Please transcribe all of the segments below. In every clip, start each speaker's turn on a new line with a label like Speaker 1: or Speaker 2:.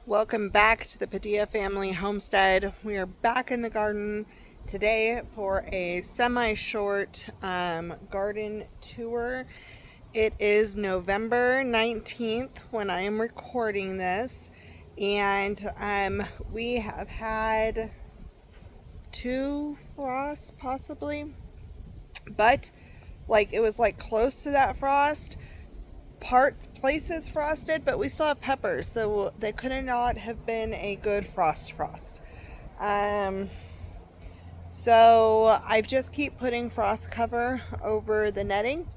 Speaker 1: Welcome back to the Padilla family homestead. We are back in the garden today for a semi-short garden tour. It is November 19th when I am recording this, and we have had two frosts possibly, but it was close to that frost. Places frosted, but we still have peppers, so they could not have been a good frost. Um, so I just keep putting frost cover over the netting,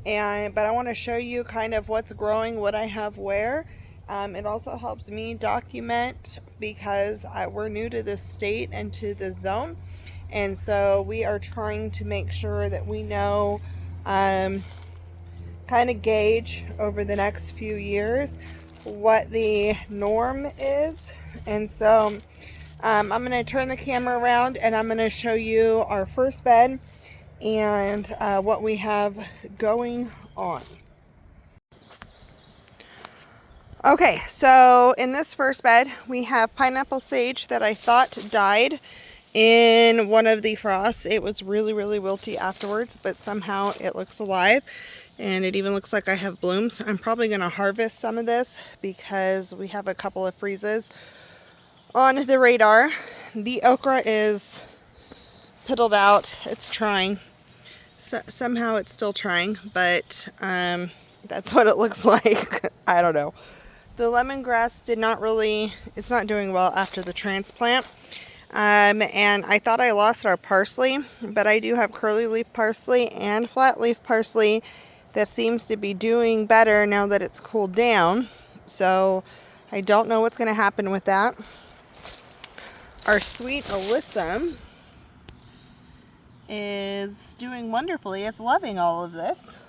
Speaker 1: but I want to show you kind of what's growing, what I have where. It also helps me document because we're new to this state and to this zone, and so we are trying to make sure that we know. Kind of gauge over the next few years what the norm is. And so I'm going to turn the camera around and I'm going to show you our first bed and what we have going on. Okay, so in this first bed we have pineapple sage that I thought died in one of the frosts. It was really wilty afterwards, but somehow it looks alive. And it even looks like I have blooms. I'm probably going to harvest some of this because we have a couple of freezes on the radar. The okra is piddled out. It's trying. Somehow it's still trying, but that's what it looks like. I don't know. The lemongrass it's not doing well after the transplant. And I thought I lost our parsley, but I do have curly leaf parsley and flat leaf parsley that seems to be doing better now that it's cooled down. So I don't know what's going to happen with that. Our sweet alyssum is doing wonderfully. It's loving all of this.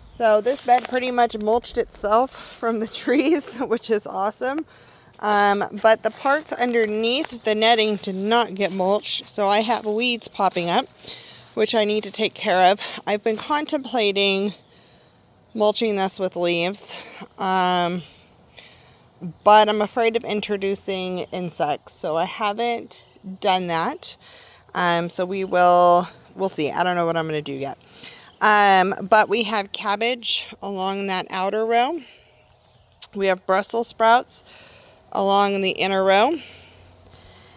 Speaker 1: So this bed pretty much mulched itself from the trees, which is awesome. But the parts underneath the netting did not get mulched, so I have weeds popping up, which I need to take care of. I've been contemplating mulching this with leaves, but I'm afraid of introducing insects, so I haven't done that. So we'll see. I don't know what I'm going to do yet. But we have cabbage along that outer row. We have Brussels sprouts along the inner row.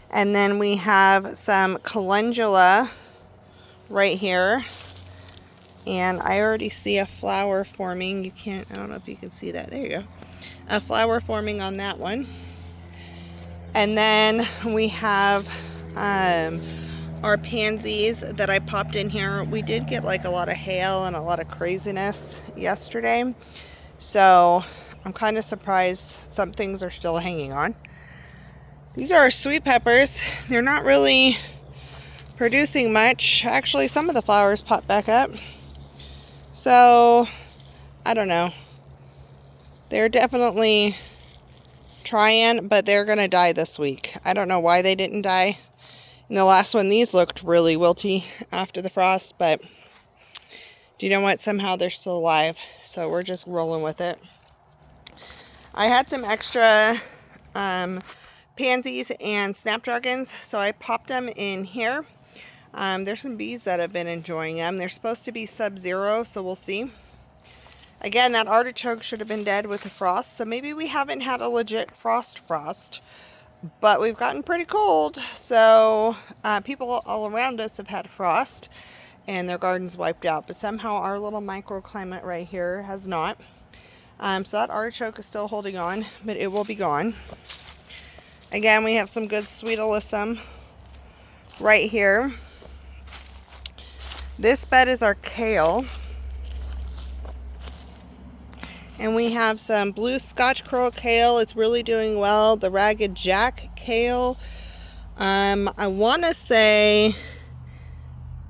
Speaker 1: And then we have some calendula right here. And I already see a flower forming. I don't know if you can see that. There you go. A flower forming on that one. And then we have our pansies that I popped in here. We did get a lot of hail and a lot of craziness yesterday. So I'm kind of surprised some things are still hanging on. These are our sweet peppers. They're not really producing much. Actually, some of the flowers popped back up. So, I don't know. They're definitely trying, but they're going to die this week. I don't know why they didn't die in the last one. These looked really wilty after the frost, but do you know what? Somehow they're still alive. So we're just rolling with it. I had some extra pansies and snapdragons, so I popped them in here. There's some bees that have been enjoying them. They're supposed to be sub-zero, so we'll see. Again, that artichoke should have been dead with the frost, so maybe we haven't had a legit frost, but we've gotten pretty cold. So people all around us have had frost and their gardens wiped out, but somehow our little microclimate right here has not. So that artichoke is still holding on, but it will be gone. Again, we have some good sweet alyssum right here. This bed is our kale. And we have some blue Scotch curl kale. It's really doing well. The Ragged Jack kale. I want to say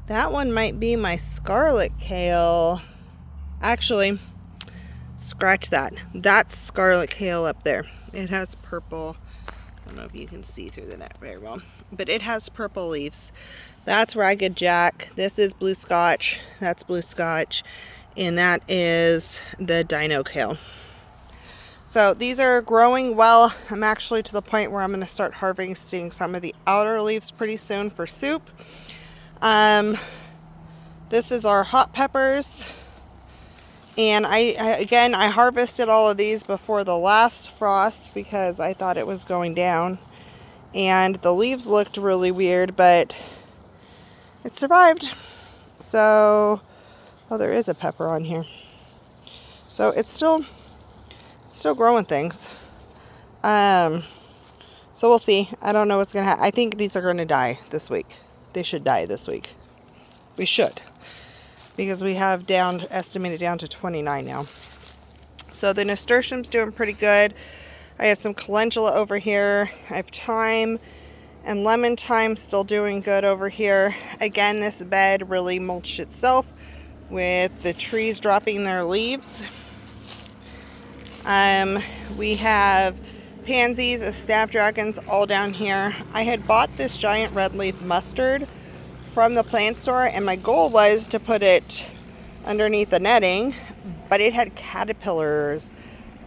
Speaker 1: that one might be my scarlet kale. Actually, scratch that. That's scarlet kale up there. It has purple. I don't know if you can see through the net very well, but it has purple leaves. That's Ragged Jack. This is blue Scotch. That's blue Scotch. And that is the Dino kale. So these are growing well. I'm actually to the point where I'm going to start harvesting some of the outer leaves pretty soon for soup. This is our hot peppers. And I harvested all of these before the last frost because I thought it was going down. And the leaves looked really weird, but it survived. So, oh, there is a pepper on here. So it's still growing things. So we'll see. I don't know what's going to happen. I think these are going to die this week. They should die this week. We should. Because we have estimated down to 29 now. So the nasturtium's doing pretty good. I have some calendula over here. I have thyme and lemon thyme still doing good over here. Again, this bed really mulched itself with the trees dropping their leaves. We have pansies and snapdragons all down here. I had bought this giant red leaf mustard from the plant store, and my goal was to put it underneath the netting, but it had caterpillars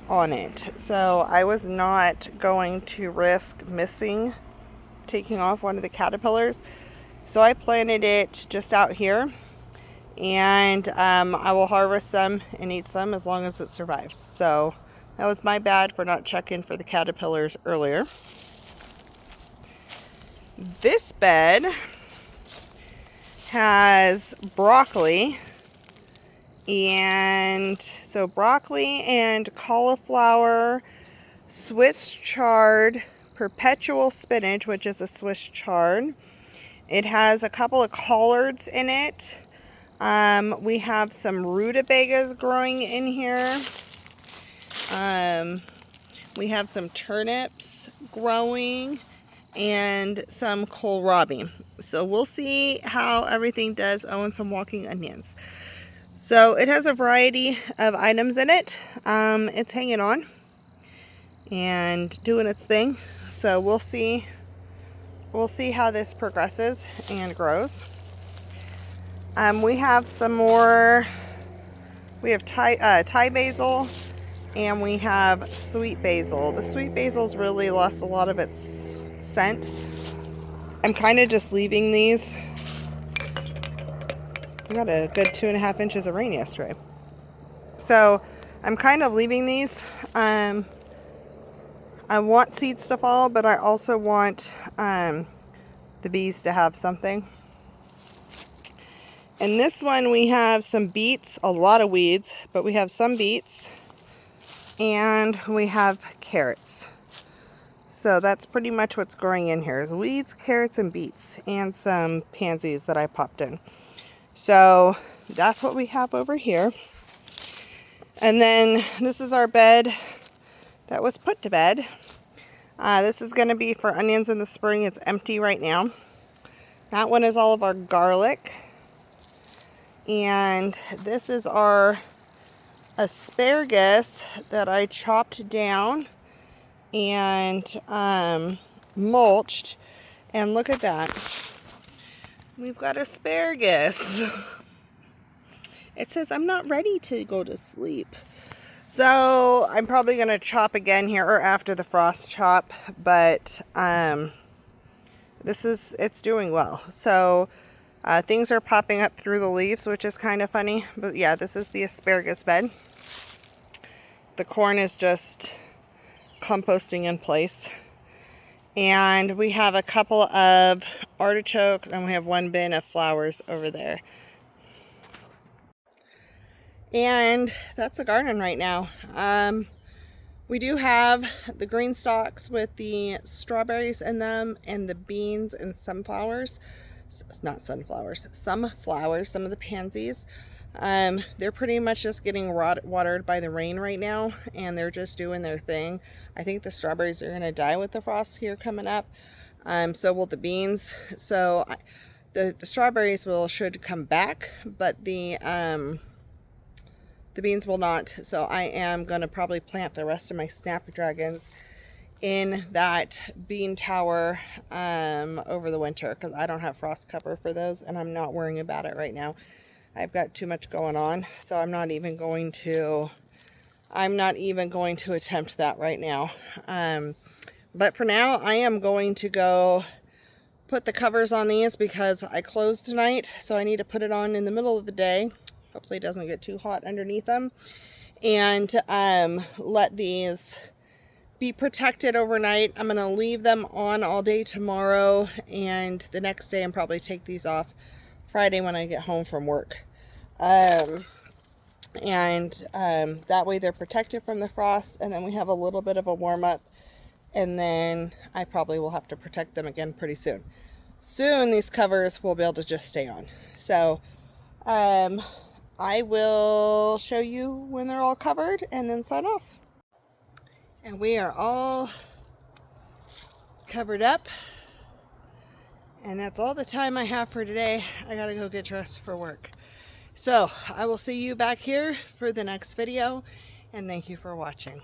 Speaker 1: on it. So I was not going to risk taking off one of the caterpillars. So I planted it just out here, and I will harvest some and eat some as long as it survives. So that was my bad for not checking for the caterpillars earlier. This bed has broccoli, and so broccoli and cauliflower, Swiss chard, perpetual spinach, which is a Swiss chard. It has a couple of collards in it. We have some rutabagas growing in here. We have some turnips growing and some kohlrabi. So we'll see how everything does. Oh, and some walking onions. So it has a variety of items in it. It's hanging on and doing its thing. So we'll see how this progresses and grows. We have some more. We have Thai basil, and we have sweet basil. The sweet basil's really lost a lot of its scent. I'm kind of just leaving these. We got a good 2.5 inches of rain yesterday. So I'm kind of leaving these. I want seeds to fall, but I also want the bees to have something. In this one we have some beets, a lot of weeds, but we have some beets, and we have carrots. So that's pretty much what's growing in here is weeds, carrots, and beets, and some pansies that I popped in. So that's what we have over here. And then this is our bed that was put to bed. This is going to be for onions in the spring. It's empty right now. That one is all of our garlic. And this is our asparagus that I chopped down and mulched. And look at that. We've got asparagus. It says I'm not ready to go to sleep. So I'm probably going to chop again here or after the frost chop, but it's doing well. So things are popping up through the leaves, which is kind of funny. But yeah, this is the asparagus bed. The corn is just composting in place. And we have a couple of artichokes, and we have one bin of flowers over there. And that's the garden right now. We do have the green stalks with the strawberries in them, and the beans and sunflowers. Not sunflowers, some flowers, some of the pansies. They're pretty much just getting watered by the rain right now, and they're just doing their thing. I think the strawberries are going to die with the frost here coming up. So will the beans. So the strawberries should come back, but the beans will not. So I am going to probably plant the rest of my snapdragons in that bean tower over the winter, because I don't have frost cover for those, and I'm not worrying about it right now. I've got too much going on, so I'm not even going to I'm not even going to attempt that right now. But for now, I am going to go put the covers on these because I closed tonight, so I need to put it on in the middle of the day. Hopefully it doesn't get too hot underneath them. And let these be protected overnight. I'm going to leave them on all day tomorrow, and the next day I'm probably take these off Friday when I get home from work. That way they're protected from the frost, and then we have a little bit of a warm up, and then I probably will have to protect them again pretty soon. Soon these covers will be able to just stay on. So I will show you when they're all covered and then sign off. And we are all covered up. And that's all the time I have for today. I gotta go get dressed for work. So I will see you back here for the next video, and thank you for watching.